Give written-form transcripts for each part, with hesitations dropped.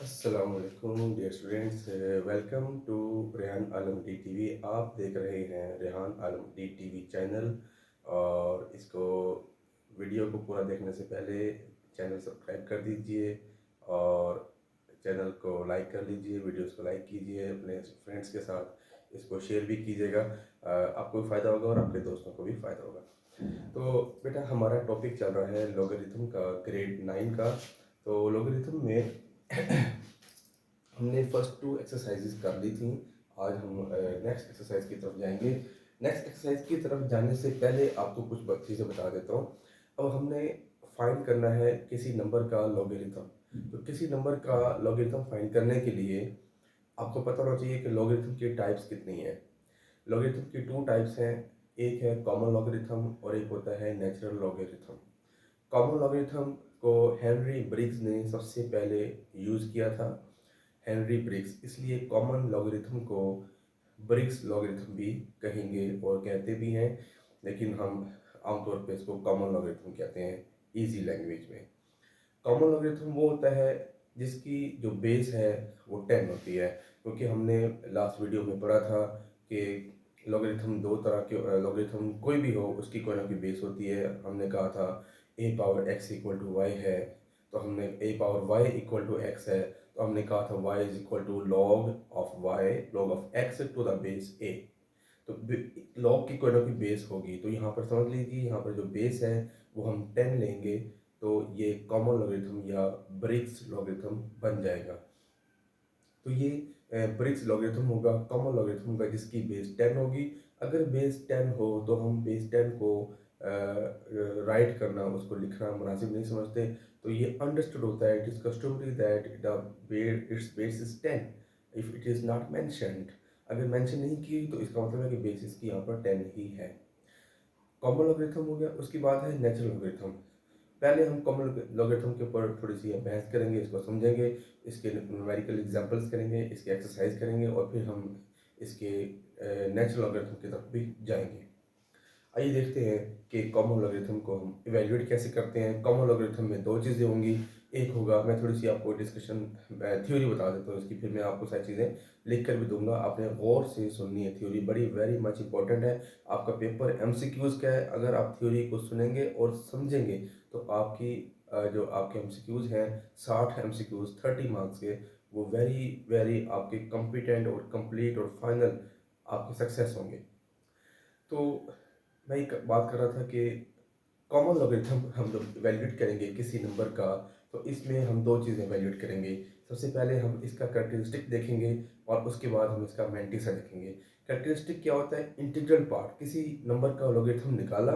अस्सलाम वालेकुम dear students, welcome to Rehan Alam D TV. आप देख रहे हैं Rehan Alam D TV channel. और इसको वीडियो को पूरा देखने से पहले चैनल सब्सक्राइब कर दीजिए और चैनल को लाइक कर लीजिए, वीडियोस को लाइक कीजिए, अपने फ्रेंड्स के साथ इसको शेयर भी कीजिएगा। आपको भी फ़ायदा होगा और आपके दोस्तों को भी फ़ायदा होगा। तो बेटा, हमारा टॉपिक चल रहा है लॉगरिथम का, ग्रेड 9 का। तो लॉगरिथम में हमने फर्स्ट 2 एक्सरसाइजेज कर ली थी। आज हम नेक्स्ट एक्सरसाइज की तरफ जाएंगे। नेक्स्ट एक्सरसाइज की तरफ जाने से पहले आपको कुछ चीज़ें बता देता हूँ। अब हमने फाइंड करना है किसी नंबर का लॉगरिथम। तो किसी नंबर का लॉगरिथम फाइंड करने के लिए आपको पता होना चाहिए कि लॉगरिथम की टाइप्स कितनी है। लॉगरिथम की 2 टाइप्स हैं। एक है कॉमन लॉगरिथम और एक होता है नेचुरल लॉगरिथम। कॉमन लॉगरिथम को हेनरी ब्रिग्स ने सबसे पहले यूज़ किया था। हेनरी ब्रिग्स, इसलिए कॉमन लॉगरिथम को ब्रिग्स लॉगरिथम भी कहेंगे और कहते भी हैं, लेकिन हम आमतौर पे इसको कॉमन लॉगरिथम कहते हैं इजी लैंग्वेज में। कॉमन लॉगरिथम वो होता है जिसकी जो बेस है वो 10 होती है, क्योंकि हमने लास्ट वीडियो में पढ़ा था कि लॉगरिथम दो तरह के, लॉगरिथम कोई भी हो उसकी कोई ना कोई बेस होती है। हमने कहा था a power x equal to y है, तो हमने a power y equal to x है, तो हमने कहा था y is equal to log of y, log of x to the base a. तो लॉग की कोई ना कोई बेस होगी, तो यहाँ पर समझ लीजिए, यहाँ पर जो बेस है वो हम 10 लेंगे, तो ये कॉमन लॉगरिथम या ब्रिग्स लॉगरिथम बन जाएगा। तो ये ब्रिग्स लॉगरिथम होगा, कॉमन लॉगरिथम होगा जिसकी बेस 10 होगी। अगर बेस 10 हो तो हम बेस 10 को राइट करना, उसको लिखना मुनासिब नहीं समझते। तो ये अंडरस्टूड होता है, it is customary that it's base is 10 if it is not mentioned. अगर मेंशन नहीं की तो इसका मतलब है कि बेस इसकी यहाँ पर 10 ही है। कॉमन लॉगरिथम हो गया। उसके बाद है नेचुरल लॉगरिथम। पहले हम कॉमन लॉगरिथम के ऊपर थोड़ी सी बहस करेंगे, इसको समझेंगे, इसके न्यूमेरिकल एग्जांपल्स करेंगे, इसके एक्सरसाइज करेंगे और फिर हम इसके नेचुरल लॉगरिथम की तरफ भी जाएंगे। आइए देखते हैं कि कॉमन लॉगरिथम को हम इवेल्युएट कैसे करते हैं। कॉमन लॉगरिथम में दो चीज़ें होंगी। एक होगा, मैं थोड़ी सी आपको डिस्कशन थ्योरी बता देता हूँ इसकी, फिर मैं आपको सारी चीज़ें लिख कर भी दूंगा। आपने गौर से सुननी है, थ्योरी बड़ी वेरी मच इंपॉर्टेंट है। आपका पेपर एमसीक्यूज़ का है, अगर आप थ्योरी को सुनेंगे और समझेंगे तो आपकी जो आपके एमसीक्यूज़ हैं 60 एमसीक्यूज़ 30 मार्क्स के, वो वेरी वेरी आपके कॉम्पिटेंट और कंप्लीट और फाइनल आपके सक्सेस होंगे। तो मैं एक बात कर रहा था कि कॉमन लॉगरिथम हम जब वैल्यूएट करेंगे किसी नंबर का, तो इसमें हम दो चीज़ें वैल्यूएट करेंगे। सबसे पहले हम इसका कैरेक्टरिस्टिक देखेंगे और उसके बाद हम इसका मैंटिसा देखेंगे। कैरेक्टरिस्टिक क्या होता है? इंटीग्रल पार्ट, किसी नंबर का लॉगरिथम निकाला,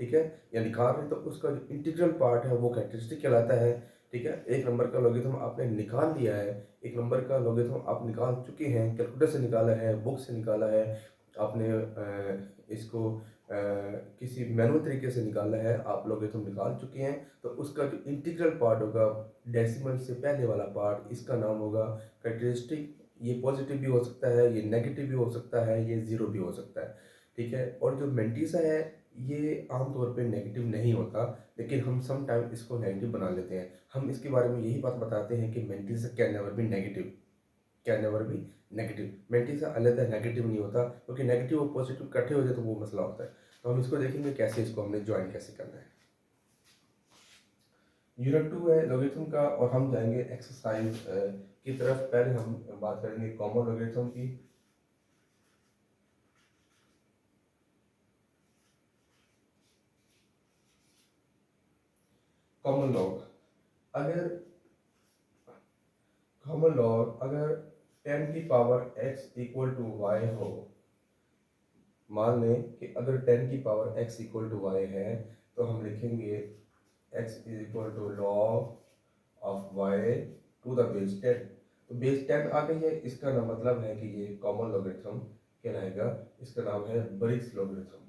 ठीक है, या निकाल रहे, तो उसका जो इंटीग्रल पार्ट है वो कैरेक्टरिस्टिक कहलाता है। ठीक है, एक नंबर का लॉगरिथम आपने निकाल लिया है, एक नंबर का लॉगरिथम आप निकाल चुके हैं, कैलकुलेटर से निकाला है, बुक से निकाला है, आपने इसको किसी मैनुअल तरीके से निकाला है, आप लॉगरिथम निकाल चुके हैं, तो उसका जो इंटीग्रल पार्ट होगा, डेसिमल से पहले वाला पार्ट, इसका नाम होगा कैरेक्टरिस्टिक। ये पॉजिटिव भी हो सकता है, ये नेगेटिव भी हो सकता है, ये ज़ीरो भी हो सकता है। ठीक है, और जो मेंटिसा है ये आमतौर पे नेगेटिव नहीं होता, लेकिन हम सम टाइम इसको नेगेटिव बना लेते हैं। हम इसके बारे में यही बात बताते हैं कि mantissa can never be negative, can never be negative. Mantissa अलग है, नेगेटिव नहीं होता, क्योंकि नेगेटिव और पॉजिटिव इकट्ठे हो जाए तो वो मसला होता है। तो हम इसको देखेंगे कैसे इसको हमने ज्वाइन कैसे करना है। यूनिट 2 है लॉगरिथम का और हम जाएंगे एक्सरसाइज की तरफ। पहले हम बात करेंगे कॉमन लॉगरिथम की। कॉमन लॉग, अगर कॉमन लॉग अगर 10 की power x equal to y हो, मान लें कि अगर 10 की power x equal to y है, तो हम लिखेंगे x is equal to log of y to the base 10। तो बेस 10 आ गई है, इसका ना मतलब है कि ये कॉमन लॉगरिथम कहलाएगा। इसका नाम है ब्रिग्स लॉगरिथम।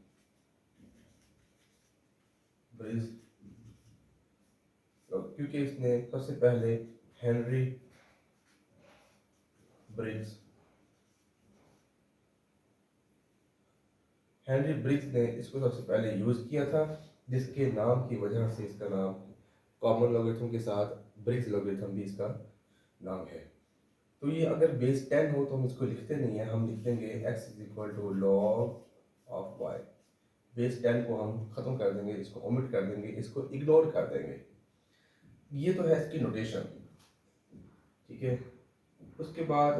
ब्रिग्स, क्योंकि इसने सबसे पहले हेनरी ब्रिग्स हेनरी ब्रिग्स ने इसको सबसे पहले यूज़ किया था, जिसके नाम की वजह से इसका नाम कॉमन लॉगरिथम के साथ ब्रिग्स लॉगरिथम भी इसका नाम है। तो ये अगर बेस 10 हो तो हम इसको लिखते नहीं है, हम लिख देंगे x is equal to log of y। Base 10 को हम ख़त्म कर देंगे, इसको ओमिट कर देंगे, इसको इग्नोर कर देंगे। ये तो है इसकी नोटेशन, ठीक है। उसके बाद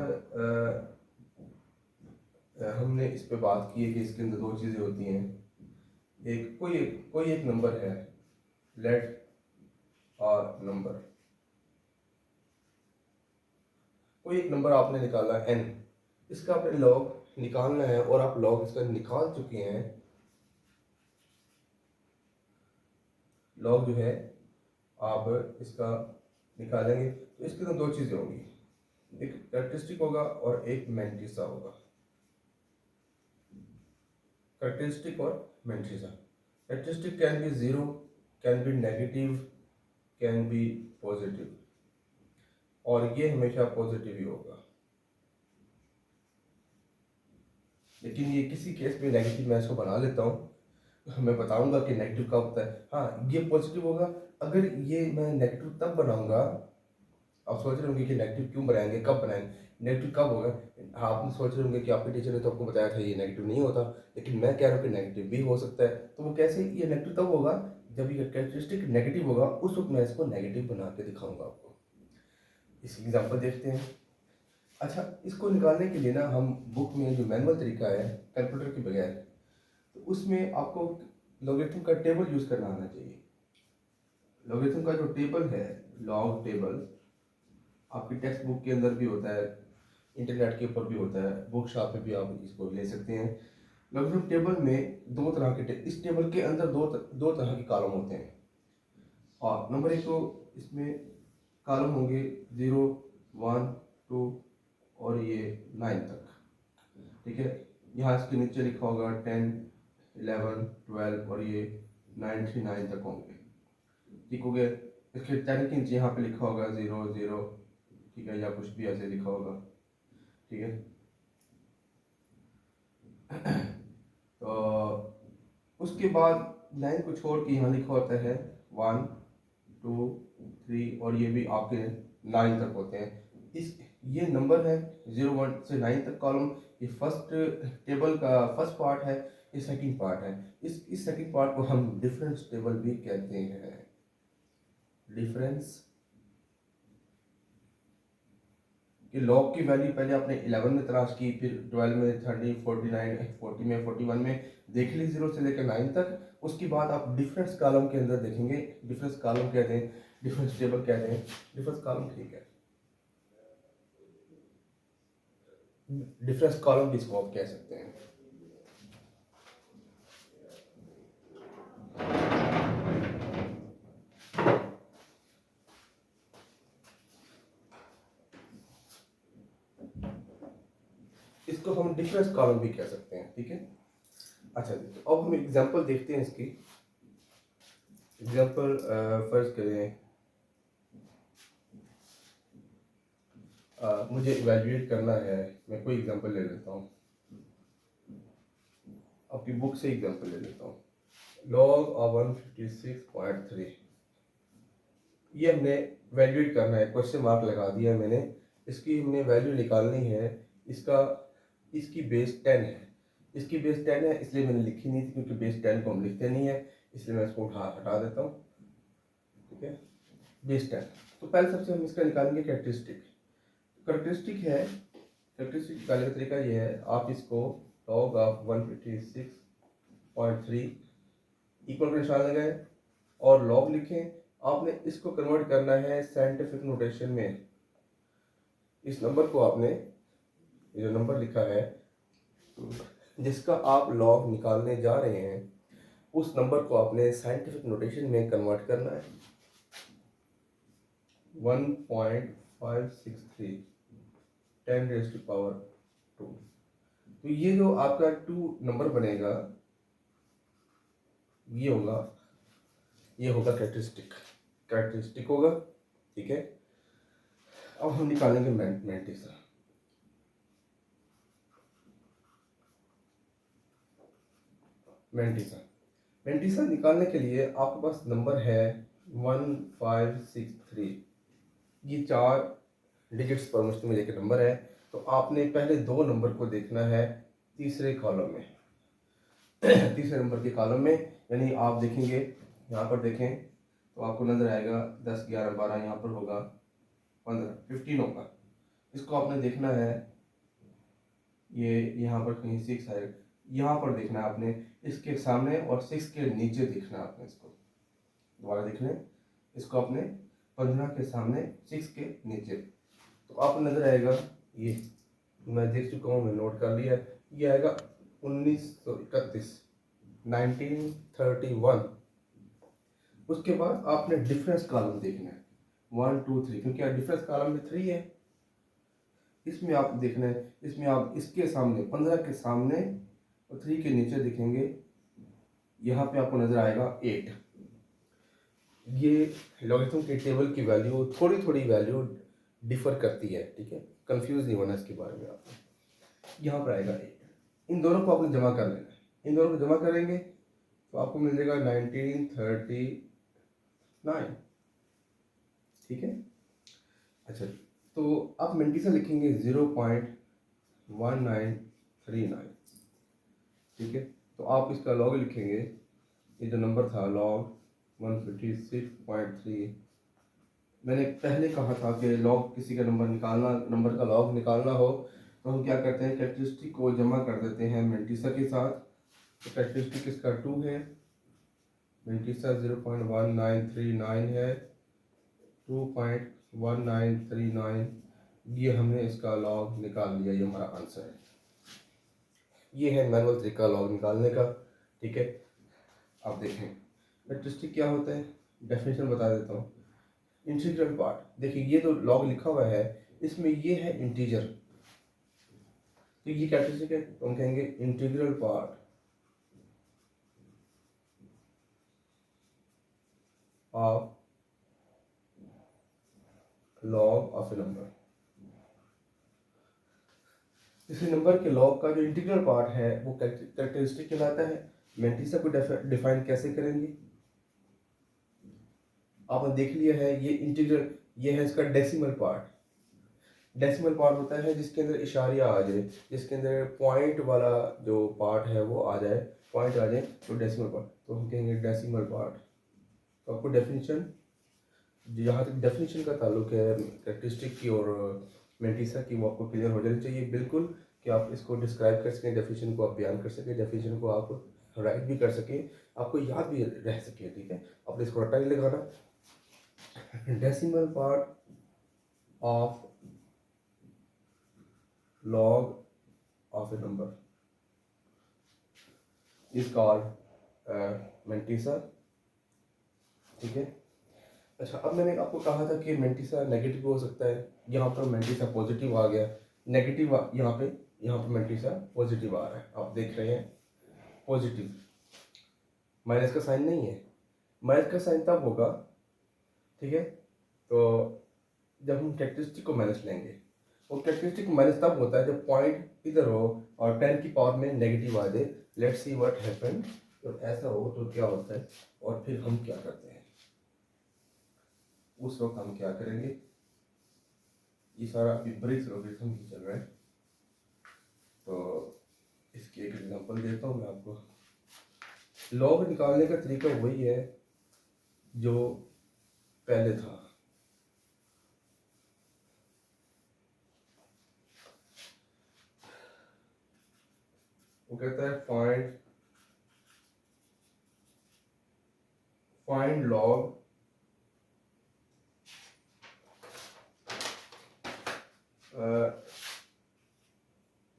हमने इस पे बात की है कि इसके अंदर दो चीज़ें होती हैं। एक कोई एक नंबर है, लेट और नंबर, कोई एक नंबर आपने निकाला n, इसका आपने लॉग निकालना है और आप लॉग इसका निकाल चुके हैं। लॉग जो है आप इसका निकालेंगे तो इसके अंदर दो चीज़ें होंगी, एक कैरेक्टरिस्टिक होगा और एक मैंट्रिसा होगा। कैरेक्टरिस्टिक और mantissa. Characteristic can be zero, can be negative, can be positive, और ये हमेशा पॉजिटिव ही होगा। लेकिन ये किसी केस में नेगेटिव मैं इसको बना लेता हूँ, मैं बताऊंगा कि नेगेटिव कब होता है। हाँ, ये पॉजिटिव होगा। अगर ये मैं नेगेटिव तब बनाऊंगा, आप सोच रहे होंगे कि नेगेटिव क्यों बनाएंगे, कब बनाएंगे, नेगेटिव कब होगा। आप सोच रहे होंगे कि आपके टीचर ने तो आपको बताया था ये नेगेटिव नहीं होता, लेकिन मैं कह रहा हूँ कि नेगेटिव भी हो सकता है। तो वो कैसे, ये नेगेटिव तब होगा जब ये कैरेक्टरिस्टिक नेगेटिव होगा, उस वक्त मैं इसको नेगेटिव बना के दिखाऊंगा आपको। इसकी एग्जाम्पल देखते हैं। अच्छा, इसको निकालने के लिए ना हम बुक में जो मैनुअल तरीका है कैलकुलेटर के बगैर, तो उसमें आपको लॉगरिथम का टेबल यूज़ करना आना चाहिए। लॉगरिथम का जो टेबल है, लॉग टेबल, आपकी टेक्स्ट बुक के अंदर भी होता है, इंटरनेट के ऊपर भी होता है, बुक शॉप पे भी आप इसको ले सकते हैं। लॉगरिथम टेबल में दो तरह के इस टेबल के अंदर दो तरह के कॉलम होते हैं। और नंबर एक तो इसमें कॉलम होंगे 0, 1, 2 और ये 9 तक, ठीक है। यहाँ इसके नीचे लिखा होगा 10, 11, 12 और ये 9 से 9 तक होंगे, ठीक हो गया। इसके 10 के नीचे यहाँ पे लिखा होगा 0, 0, ठीक है, या कुछ भी ऐसे लिखा होगा, ठीक है। तो उसके बाद 9 को छोड़ के यहाँ लिखा होता है 1, 2, 3 और ये भी आपके 9 तक होते हैं। इस ये नंबर है 0, 1 से 9 तक कॉलम, ये फर्स्ट टेबल का फर्स्ट पार्ट है, ये सेकंड पार्ट है। इस सेकंड पार्ट को हम डिफरेंस टेबल भी कहते हैं। डिफरेंस कि लॉग की वैल्यू पहले आपने 11 में तलाश की, फिर 12 में, 30, 49, 40 में, 41 में देख ली 0 से लेकर 9 तक। उसके बाद आप डिफरेंस कॉलम के अंदर देखेंगे, डिफरेंस कॉलम कहते हैं, डिफरेंस टेबल कहते हैं, डिफरेंस कॉलम, ठीक है, डिफरेंस कॉलम भी इसको आप कह सकते हैं। इसको हम डिफरेंस कॉलम भी कह सकते हैं, ठीक है। अच्छा, तो अब हम एग्जांपल देखते हैं इसकी। एग्जांपल फर्ज करें मुझे इवैल्यूएट करना है, मैं कोई एग्जांपल ले लेता हूँ, आपकी बुक से एग्जांपल ले लेता हूँ। लॉग ऑफ 156.3, ये हमने वैल्यूएट करना है, क्वेश्चन मार्क लगा दिया मैंने। इसकी हमने वैल्यू निकालनी है। इसकी बेस 10 है, इसकी बेस 10 है, इसलिए मैंने लिखी नहीं थी, क्योंकि बेस 10 को हम लिखते नहीं है, इसलिए मैं इसको हटा देता हूँ, ठीक है। बेस 10, तो पहले सबसे हम इसका निकालेंगे कैरेक्टरिस्टिक। कैरेक्टरिस्टिक है, कैरेक्टरिस्टिक निकालने का तरीका ये है, आप इसको लॉग ऑफ 156.3 इक्वल का निशान लगाएं और लॉग लिखें। आपने इसको कन्वर्ट करना है साइंटिफिक नोटेशन में। इस नंबर को आपने, ये जो नंबर लिखा है जिसका आप लॉग निकालने जा रहे हैं, उस नंबर को आपने साइंटिफिक नोटेशन में कन्वर्ट करना है। 1.563 10⁻²। तो ये जो आपका 2 नंबर बनेगा, ये होगा कैरेक्टरिस्टिक होगा, ठीक है। अब हम निकालेंगे मैंटिसा। मैंटिसा निकालने के लिए आपके पास नंबर है 1563, ये 4 डिजिट्स पर मुश्तमिल एक नंबर है। तो आपने पहले 2 नंबर को देखना है तीसरे कॉलम में। तीसरे नंबर के कॉलम में, यानी आप देखेंगे, यहाँ पर देखें तो आपको नज़र आएगा 10, 11, 12, यहाँ पर होगा 15, 15 होगा। इसको आपने देखना है, ये यहाँ पर कहीं 6 आएगा, यहाँ पर देखना है आपने, इसके सामने और 6 के नीचे देखना है आपने। इसको दोबारा देख लें, इसको आपने 15 के सामने 6 के नीचे, तो आपको नज़र आएगा, ये मैं देख चुका हूँ, मैं नोट कर लिया है, ये आएगा 1931, 1931। उसके बाद आपने डिफरेंस कॉलम देखना है 1, 2, 3, क्योंकि डिफरेंस कॉलम में 3 है। इसमें आप देखना है, इसमें आप इसके सामने 15 के सामने और 3 के नीचे देखेंगे, यहाँ पे आपको नजर आएगा 8। ये लॉगरिथम के टेबल की वैल्यू थोड़ी थोड़ी वैल्यू डिफर करती है, ठीक है, कंफ्यूज नहीं होना इसके बारे में आपको। यहाँ पर आएगा 8, इन दोनों को आपने जमा कर लेना है। इन दोनों को जमा करेंगे तो आपको मिल जाएगा 1939, ठीक है। अच्छा, तो आप मेंटिसा लिखेंगे 0.1939, ठीक है। तो आप इसका लॉग लिखेंगे, ये जो नंबर था लॉग 156.3। मैंने पहले कहा था कि लॉग किसी का नंबर का लॉग निकालना हो तो हम क्या करते हैं, कैरेक्टरिस्टिक को जमा कर देते हैं मेंटिसा के साथ। तो कैरेक्टरिस्टिक इसका 2 है, मेंटिसा 0.1939 है, 2.1939, ये हमने इसका लॉग निकाल लिया, ये हमारा आंसर है। ये है मैनुअल तरीका लॉग निकालने का, ठीक है। आप देखें कैरेक्टरिस्टिक क्या होता है, डेफिनेशन बता देता हूँ। इंटीग्रल पार्ट, देखिए ये जो लॉग लिखा हुआ है इसमें ये है इंटीजर, तो ये कैरेक्टरिस्टिक है, तो हम कहेंगे integral part of log of A number. किसी नंबर के लॉग का जो इंटीग्रल पार्ट है वो कैरेक्टरिस्टिक कहलाता है। मेंटिसा को डिफाइन कैसे करेंगे, आपने देख लिया है, ये इंटीग्रल, ये है इसका डेसिमल पार्ट। डेसिमल पार्ट होता है जिसके अंदर इशारिया आ जाए, जिसके अंदर पॉइंट वाला जो पार्ट है वो आ जाए, पॉइंट आ जाए तो डेसिमल पार्ट, तो हम कहेंगे डेसिमल पार्ट। तो आपको डेफिनेशन, जहाँ तक डेफिनेशन का ताल्लुक है कैरेक्टरिस्टिक की और मेंटिसा की, वो आपको क्लियर हो जानी चाहिए बिल्कुल, कि आप इसको डिस्क्राइब कर सकें, डेफिनेशन को आप बयान कर सकें, डेफिनेशन को आप राइट भी कर सकें, आपको याद भी रह सके, ठीक है। आपने इसको रटा ही लगाना, decimal part of log of a number is called mantissa, ठीक है। अच्छा, अब मैंने आपको कहा था कि मेंटिसा नेगेटिव हो सकता है, यहाँ पर मेंटिसा पॉजिटिव आ गया, नेगेटिव यहाँ पे मेंटिसा पॉजिटिव आ रहा है, आप देख रहे हैं पॉजिटिव, माइनस का साइन नहीं है, माइनस का साइन तब होगा, ठीक है, तो जब हम कैरेक्टरिस्टिक को माइनस लेंगे। और कैरेक्टरिस्टिक माइनस तब होता है जब पॉइंट इधर हो और 10 की पावर में नेगेटिव आ जाए। लेट्स सी व्हाट हैपन, तो ऐसा हो तो क्या होता है, और फिर हम क्या करते हैं, उस वक्त हम क्या करेंगे। ये सारा अभी ब्रिज लॉगरिथम ही चल रहा है, तो इसकी एक एग्जांपल देता हूँ मैं आपको। लॉग निकालने का तरीका वही है जो पहले था, वो कहता है फाइंड लॉग uh,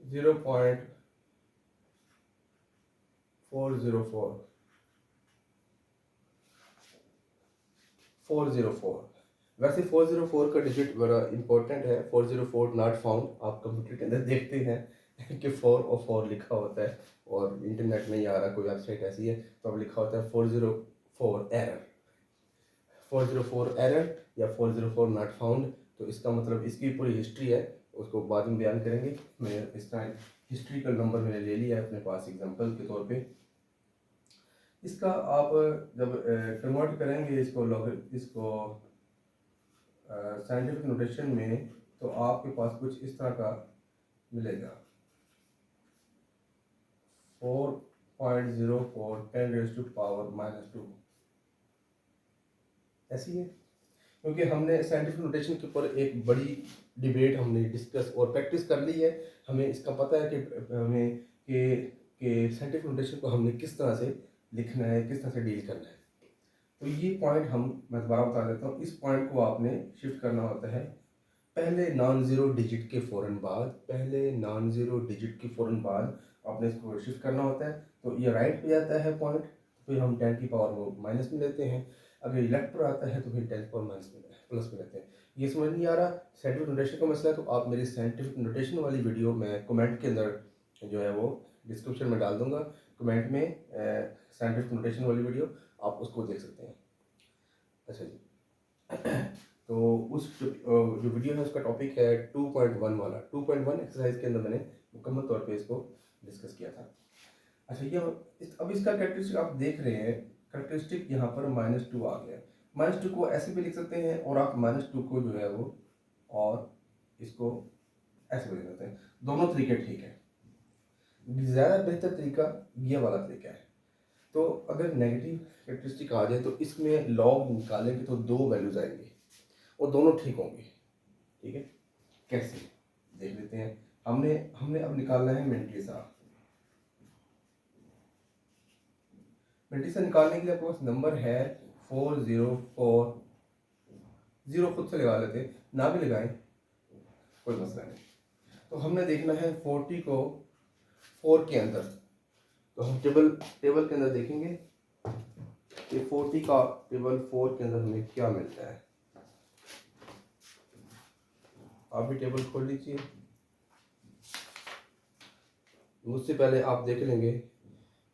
0.404। वैसे 404 का डिजिट बड़ा इंपॉर्टेंट है, 404 नॉट फाउंड, आप कंप्यूटर के अंदर देखते हैं कि 4 और 4 लिखा होता है, और इंटरनेट में ही आ रहा, कोई वेबसाइट ऐसी है तो अब लिखा होता है 404 एरर, 404 एरर या 404 नॉट फाउंड। तो इसका मतलब इसकी पूरी हिस्ट्री है, उसको बाद में बयान करेंगे। मैं इसका हिस्ट्रिकल नंबर मैंने ले लिया है अपने पास एग्जांपल के तौर पे। इसका आप जब कन्वर्ट करेंगे इसको साइंटिफिक नोटेशन में, तो आपके पास कुछ इस तरह का मिलेगा 4.04 10⁻⁻²। ऐसी है, क्योंकि हमने साइंटिफिक नोटेशन के ऊपर एक बड़ी डिबेट हमने डिस्कस और प्रैक्टिस कर ली है। हमें इसका पता है कि हमें कि साइंटिफिक नोटेशन को हमने किस तरह से लिखना है, किस तरह से डील करना है। तो ये पॉइंट मैं दोबारा बता देता हूँ। इस पॉइंट को आपने शिफ्ट करना होता है पहले नॉन ज़ीरो डिजिट के फ़ौरन बाद आपने इसको शिफ्ट करना होता है। तो ये राइट पे जाता है पॉइंट, फिर हम 10 की पावर वो माइनस में लेते हैं। अगर ये लेफ्ट पर आता है तो फिर 10 की पावर माइनस में प्लस में लेते हैं। ये समझ नहीं आ रहा साइंटिफिक नोटेशन का मसला है, तो आप मेरी साइंटिफिक नोटेशन वाली वीडियो मैं कमेंट के अंदर जो है वो डिस्क्रिप्शन में डाल दूंगा। कमेंट में साइंटिफिक नोटेशन वाली वीडियो आप उसको देख सकते हैं। अच्छा जी, तो उस जो वीडियो है उसका टॉपिक है 2.1 वाला। 2.1 एक्सरसाइज के अंदर मैंने मुकम्मल तौर पे इसको डिस्कस किया था। अच्छा, ये अब इसका कैरेक्टरिस्टिक आप देख रहे हैं। कैरेक्टरिस्टिक यहाँ पर -2 आ गया। -2 को ऐसे भी लिख सकते हैं और आप -2 को जो है वो और इसको ऐसे भी लिख सकते हैं। दोनों तरीके ठीक है। ज़्यादा बेहतर तरीका ये वाला तरीका है। तो अगर नेगेटिव कैरेक्टरिस्टिक आ जाए तो इसमें लॉग निकालेंगे तो 2 वैल्यूज आएंगी और दोनों ठीक होंगे। ठीक है, कैसे देख लेते हैं। हमने अब निकालना है मेंटिसा। निकालने के लिए आपके पास नंबर है 404। 0 खुद से लगा लेते हैं, ना भी लगाएं कोई मसला नहीं। तो हमने देखना है 40 को 4 के अंदर। तो हम टेबल के अंदर देखेंगे कि 40 का टेबल 4 के अंदर हमें क्या मिलता है। आप भी टेबल खोल लीजिए। मुझसे पहले आप देख लेंगे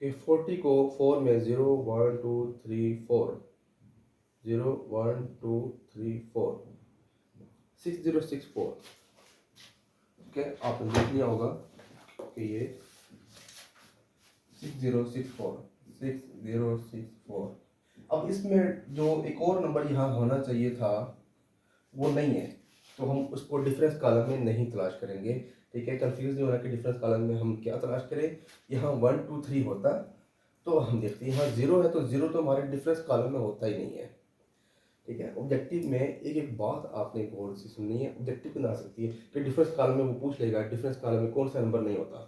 कि 40 को 4 में 0 1 2 3 4 0 1 2 3 4 6064। ठीक है, आपने देख लिया होगा कि ये 6064। अब इसमें जो एक और नंबर यहाँ होना चाहिए था वो नहीं है, तो हम उसको डिफरेंस कॉलम में नहीं तलाश करेंगे। ठीक है, कंफ्यूज नहीं होना कि डिफरेंस कॉलम में हम क्या तलाश करें। यहाँ 1 2 3 होता तो हम देखते हैं यहाँ 0 है, तो 0 तो हमारे डिफरेंस कॉलम में होता ही नहीं है। ठीक है, ऑब्जेक्टिव में एक बात आपने गौर से सुननी है। ऑब्जेक्टिव में आ सकती है कि डिफरेंस कॉलम में वो पूछ लेगा डिफरेंस कॉलम में कौन सा नंबर नहीं होता,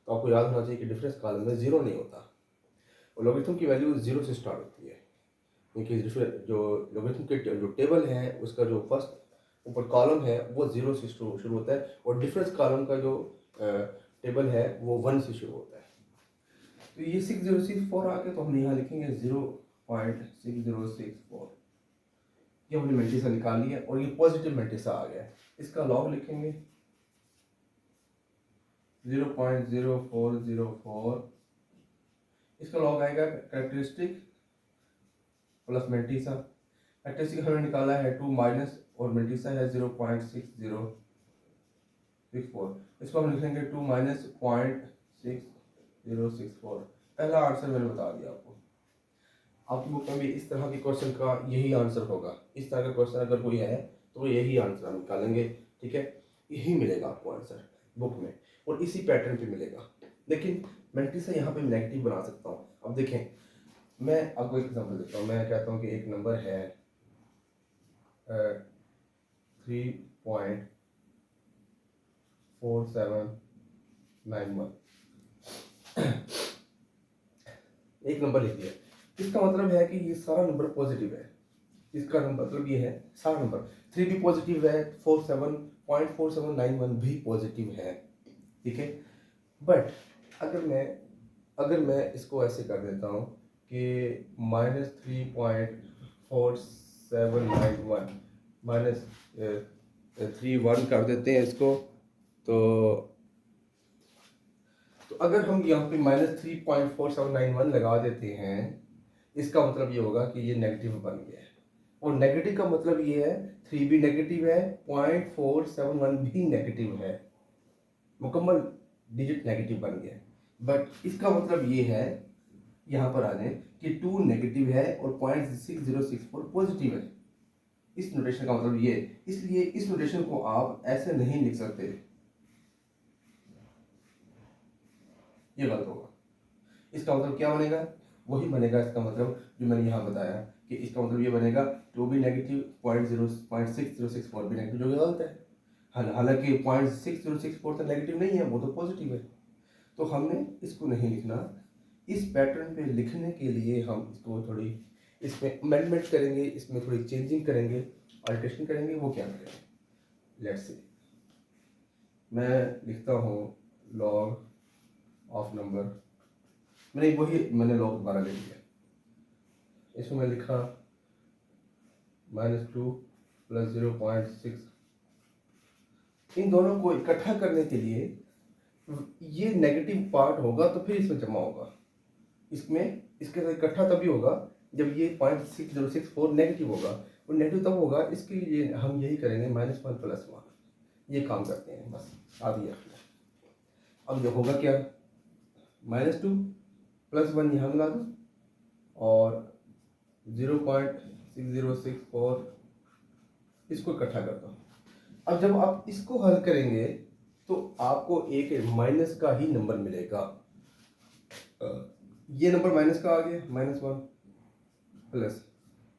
तो आपको याद होना चाहिए कि डिफरेंस कॉलम में 0 नहीं होता और लॉगरिथम की वैल्यू 0 से स्टार्ट होती है। क्योंकि जो लॉगरिथम के जो टेबल है उसका जो फर्स्ट ऊपर कॉलम है वो 0 से शुरू होता है और डिफरेंस कॉलम का जो टेबल है वो 1 से शुरू होता है। तो ये 6064 आ गया, तो हम यहाँ लिखेंगे 0.6064। ये हमने मेंटिसा निकाल लिया और ये पॉजिटिव मेंटिसा आ गया। इसका लॉग लिखेंगे 0.0404। इसका लॉग आएगा कैरेक्टरिस्टिक प्लस मेंटिसा। कैरेक्टरिस्टिक हमने निकाला है 2 माइनस और मेंटिसा है 0.6064। इसको हम लिखेंगे 2 माइनस 0.6064। पहला आंसर मैंने बता दिया आपको। आपकी बुक में भी इस तरह के क्वेश्चन का यही आंसर होगा। इस तरह का क्वेश्चन अगर कोई है तो यही आंसर हम निकालेंगे। ठीक है, यही मिलेगा आपको आंसर बुक में और इसी पैटर्न पे मिलेगा। लेकिन मेंटिसा यहाँ पे नेगेटिव बना सकता हूँ। अब देखें, मैं आपको एक एग्जांपल देता हूँ। मैं कहता हूँ कि एक नंबर है 3.4791। एक नंबर लिख दिया। इसका मतलब है कि ये सारा नंबर पॉजिटिव है। इसका मतलब ये है सारा नंबर 3 भी पॉजिटिव है, 47.4791 भी पॉजिटिव है। ठीक है, बट अगर मैं इसको ऐसे कर देता हूँ कि -3.4791 -31 कर देते हैं इसको। तो अगर हम यहाँ पे -3.4791 लगा देते हैं, इसका मतलब ये होगा कि ये नेगेटिव बन गया है। और नेगेटिव का मतलब ये है 3 भी नेगेटिव है, 0.471 भी नेगेटिव है, मुकम्मल डिजिट नेगेटिव बन गया है। बट इसका मतलब ये है यहाँ पर आ जाए कि 2 नेगेटिव है और 0.6064 पॉजिटिव है। इस नोटेशन का मतलब ये, इसलिए इस नोटेशन को आप ऐसे नहीं लिख सकते, ये गलत होगा। इसका मतलब क्या बनेगा, वही बनेगा इसका मतलब जो मैंने यहाँ बताया कि इसका मतलब ये बनेगा टू भी नेगेटिव 0.6064 भी नेगेटिव, जो कि गलत है। हालांकि 0.6064 तो नेगेटिव नहीं है, वो तो पॉजिटिव है। तो हमने इसको नहीं लिखना। इस पैटर्न पे लिखने के लिए हम इसको थोड़ी इसमें अमेंडमेंट करेंगे, इसमें थोड़ी चेंजिंग करेंगे, अल्टरेशन करेंगे। वो क्या करेंगे, लेट्स सी। मैं लिखता हूँ लॉग ऑफ नंबर, मैंने लॉग दोबारा ले लिया। इसमें मैं लिखा -2 + 0.6। इन दोनों को इकट्ठा करने के लिए ये नेगेटिव पार्ट होगा तो फिर इसमें जमा होगा। इसमें इसके साथ इकट्ठा तभी होगा जब ये 0.6064 नेगेटिव होगा। और नेगेटिव तब होगा, इसके लिए हम यही करेंगे -1 + 1। ये काम करते हैं, बस आ दिया। अब ये होगा क्या, -2 + 1 यहाँ मिला दो और 0.6064 इसको इकट्ठा कर दो। अब जब आप इसको हल करेंगे तो आपको एक माइनस का ही नंबर मिलेगा। ये नंबर माइनस का आ गया, -1 प्लस,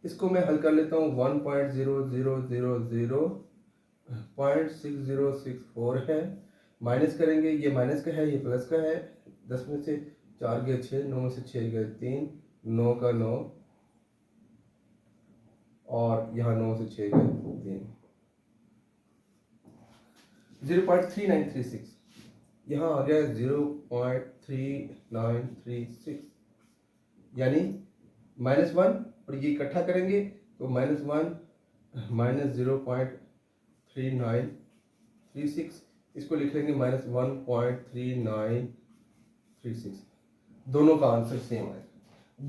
इसको मैं हल कर लेता हूँ 1.0000.6064 है। माइनस करेंगे, ये माइनस का है, ये प्लस का है। 10 में से 4 गए 6, 9 में से 6 गए 3, 9 का 9 और यहाँ 9 से 6 गए 3, 0.3936 यहाँ आ गया 0.3936, यानी -1 और ये इकट्ठा करेंगे तो -1 -0.3936, इसको लिख लेंगे -1.3936। दोनों का आंसर सेम है।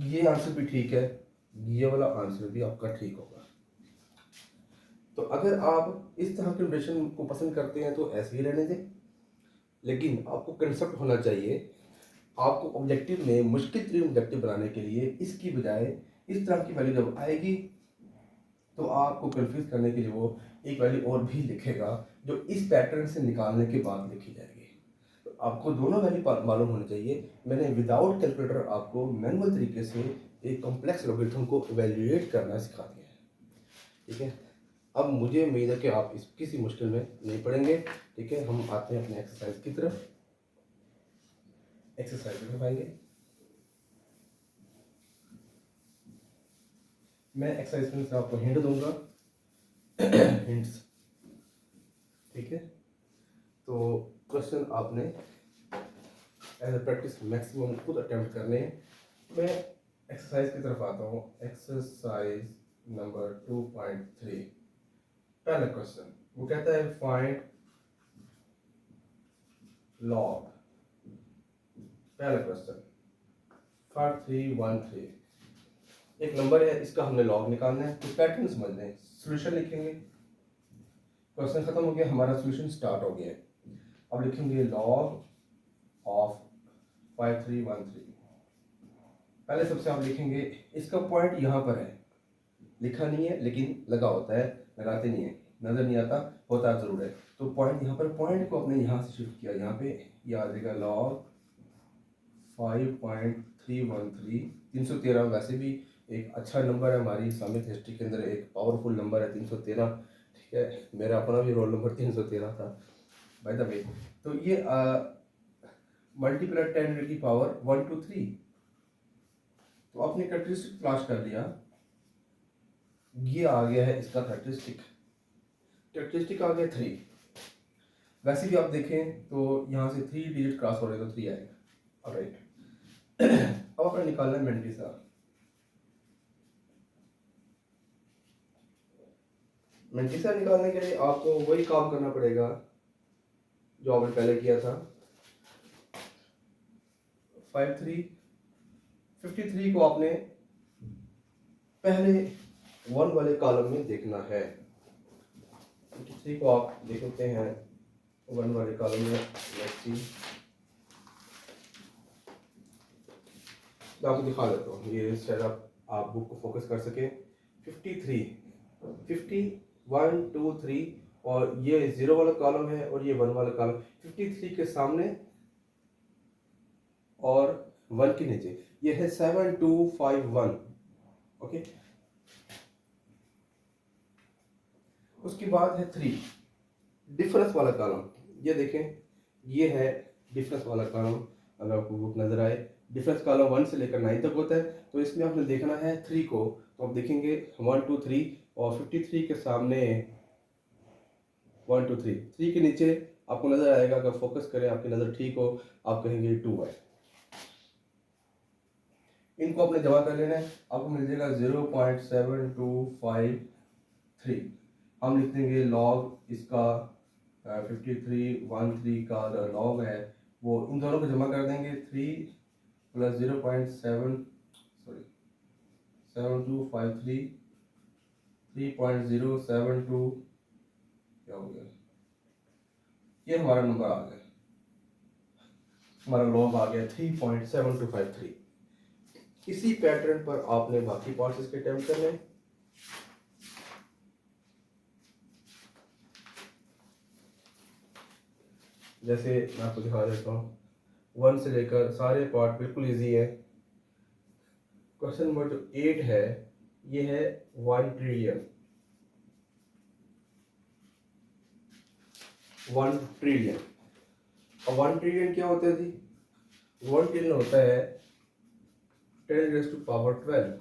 ये आंसर भी ठीक है, ये वाला आंसर भी आपका ठीक होगा। तो अगर आप इस तरह के नोटेशन को पसंद करते हैं तो ऐसे ही रहने दें, लेकिन आपको कंसेप्ट होना चाहिए। आपको ऑब्जेक्टिव में मुश्किल तरीन ऑब्जेक्टिव बनाने के लिए इसकी बजाय इस तरह की वैल्यू जब आएगी तो आपको कंफ्यूज करने के लिए वो एक वैल्यू और भी लिखेगा जो इस पैटर्न से निकालने के बाद लिखी जाएगी। तो आपको दोनों वैल्यू मालूम होनी चाहिए। मैंने विदाउट कैलकुलेटर आपको मैनुअल तरीके से एक कॉम्प्लेक्स लॉगरिथम को इवेल्युएट करना सिखा दिया है, ठीक है। अब मुझे उम्मीद है कि आप इस किसी मुश्किल में नहीं पड़ेंगे, ठीक है। हम आते हैं अपने एक्सरसाइज की तरफ। एक्सरसाइज में आएंगे, मैं एक्सरसाइज में से आपको हिंट दूंगा हिंट्स, ठीक है। तो क्वेश्चन आपने एज ए प्रैक्टिस मैक्सिमम खुद अटेम्प्ट करने हैं। मैं एक्सरसाइज की तरफ आता हूँ। एक्सरसाइज नंबर 2.3, पहला क्वेश्चन वो कहता है फाइंड लॉग। पहला क्वेश्चन 5313, एक नंबर है, इसका हमने लॉग निकालना है। तो पैटर्न समझ लें, सॉल्यूशन लिखेंगे। क्वेश्चन खत्म हो गया, हमारा सॉल्यूशन स्टार्ट हो गया है। अब लिखेंगे लॉग ऑफ 5313। पहले सबसे आप लिखेंगे, इसका पॉइंट यहाँ पर है, लिखा नहीं है लेकिन लगा होता है, लगाते नहीं है, नजर नहीं आता, होता जरूर है। तो पॉइंट यहाँ पर, पॉइंट को अपने यहाँ से शिफ्ट किया, यहाँ पे ये आ जाएगा लॉग 5.313। 313 वैसे भी एक अच्छा नंबर है, हमारी इस्लामिक हिस्ट्री के अंदर एक पावरफुल नंबर है 313, ठीक है। मेरा अपना भी रोल नंबर 313 था बाय द वे। तो ये मल्टीप्लाई 10 की पावर 1 to 3। तो आपने कैरेक्टरिस्टिक तलाश कर लिया, ये आ गया है इसका कैरेक्टरिस्टिक आ गया 3। वैसे भी आप देखें तो यहाँ से 3 डिजिट क्रॉस हो रहे तो 3 आएगा, ऑलराइट। अब आपने निकालना है मेंटिसा। मेंटिसा निकालने के लिए आपको वही काम करना पड़ेगा जो आपने पहले किया था। 53 को आपने पहले 1 वाले कॉलम में देखना है। 53 को आप देखते हैं 1 वाले कॉलम में। लेट्स सी, मैं आपको दिखा देता हूँ, ये शायद आप बुक को फोकस कर सके। 53 50 1 2 3 और ये 0 वाला कॉलम है और ये 1 वाला कॉलम, 53 के सामने और 1 के नीचे, ये है 7251। ओके, उसके बाद है 3 डिफरेंस वाला कॉलम। ये देखें, ये है डिफरेंस वाला कॉलम। अगर आपको बुक नजर आए, डिफरेंस कॉलम 1 से लेकर 9 तक होता है, तो इसमें आपने देखना है 3 को, तो आप देखेंगे 1 2 3 और 53 के सामने 1 2 3, 3 के नीचे आपको नजर आएगा, अगर फोकस करें आपकी नजर ठीक हो, आप कहेंगे 2 है। इनको आपने जमा कर लेना है, आपको मिल जाएगा 0.7253। हम लिख देंगे लॉग इसका 5313 का लॉग है वो, इन दोनों को जमा कर देंगे, 3 प्लस 7253 3.072 क्या हो गया, ये हमारा नंबर आ गया, हमारा लॉग आ गया 3.7253। इसी पैटर्न पर आपने बाकी पार्ट्स इसके अटेम्प्ट करने हैं। जैसे मैं आपको दिखा देता हूँ, 1 से लेकर सारे पार्ट बिल्कुल इजी है। क्वेश्चन नंबर जो 8 है, ये है 1 ट्रिलियन। 1 ट्रिलियन, और 1 ट्रिलियन क्या होता है जी? 1 ट्रिलियन होता है 10⁻12।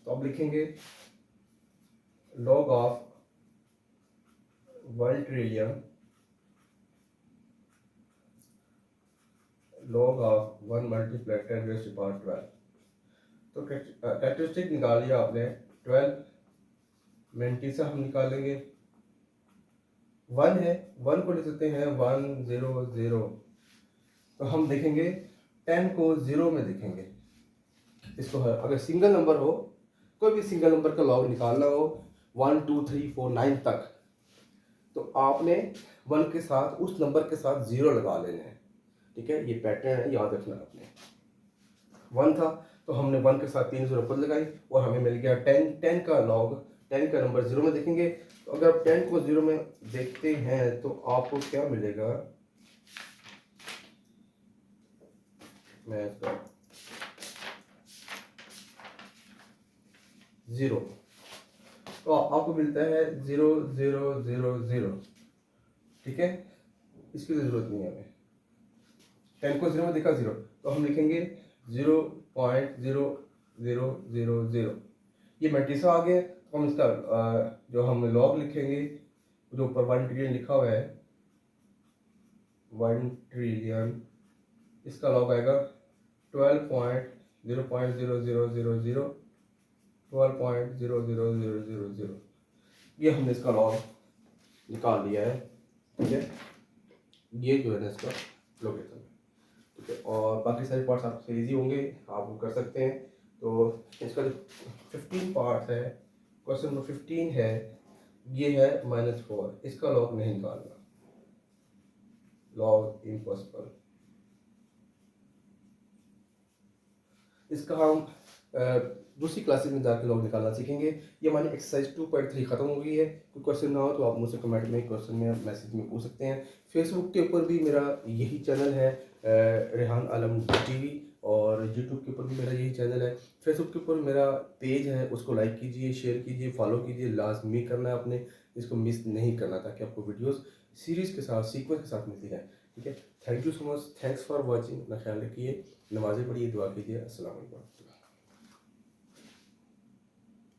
तो आप लिखेंगे log of 1 trillion, log of 1 multiply 10⁻12। तो कैरेक्टरिस्टिक निकाल लिया आपने, 12 मेंटिसा हम निकालेंगे। 1 है, 1 को लिख सकते हैं 100। तो हम देखेंगे 10 को 0 में देखेंगे इसको है। अगर सिंगल नंबर हो, कोई भी सिंगल नंबर का लॉग निकालना हो 1 2 3 4 9 तक, तो आपने 1 के साथ, उस नंबर के साथ 0 लगा लेना है। ठीक है, ये पैटर्न है, याद रखना आपने। 1 था तो हमने 1 के साथ 3 0 खुद लगाई और हमें मिल गया 10। 10 का लॉग, 10 का नंबर 0 में देखेंगे, तो अगर आप 10 को 0 में देखते हैं तो आपको क्या मिलेगा, मैं इसका 0, तो आपको मिलता है 0 0 0 0। ठीक है, इसकी तो जरूरत नहीं है हमें, 10 को 0 में देखा 0, तो हम लिखेंगे 0.0000। ये मैट्रिक्स आ गया, तो हम इसका जो हम लॉग लिखेंगे, जो ऊपर 1 ट्रिलियन लिखा हुआ है, 1 ट्रिलियन, इसका लॉग आएगा 12.0.0000, 12.00000। ये हमने इसका लॉग निकाल लिया है। ठीक है, ये जो है ना इसका लोकेशन है। ठीक है, और बाकी सारे पार्ट्स आपसे इजी होंगे, आप वो कर सकते हैं। तो इसका जो 15 पार्ट्स है, क्वेश्चन नंबर 15 है, ये है -4, इसका लॉग नहीं निकालना, लॉग इम्पॉसिबल। इसका हम दूसरी क्लासेस में जाकर लॉग निकालना सीखेंगे। ये हमारी एक्सरसाइज 2.3 खत्म हो गई है। कोई क्वेश्चन ना हो तो आप मुझसे कमेंट में, क्वेश्चन में, मैसेज में पूछ सकते हैं। फेसबुक के ऊपर भी मेरा यही चैनल है, रेहान आलम टीवी, और यूट्यूब के ऊपर भी मेरा यही चैनल है। फेसबुक के ऊपर मेरा पेज है, उसको लाइक कीजिए, शेयर कीजिए, फॉलो कीजिए, लाजमी करना है आपने, इसको मिस नहीं करना, ताकि आपको वीडियोस सीरीज़ के साथ, सीक्वेंस के साथ मिलती है। ठीक है, thank you so much, thanks for watching. अपना ख्याल रखिए, नमाज़ें पढ़िए, दुआ कीजिए। अस्सलाम वालेकुम।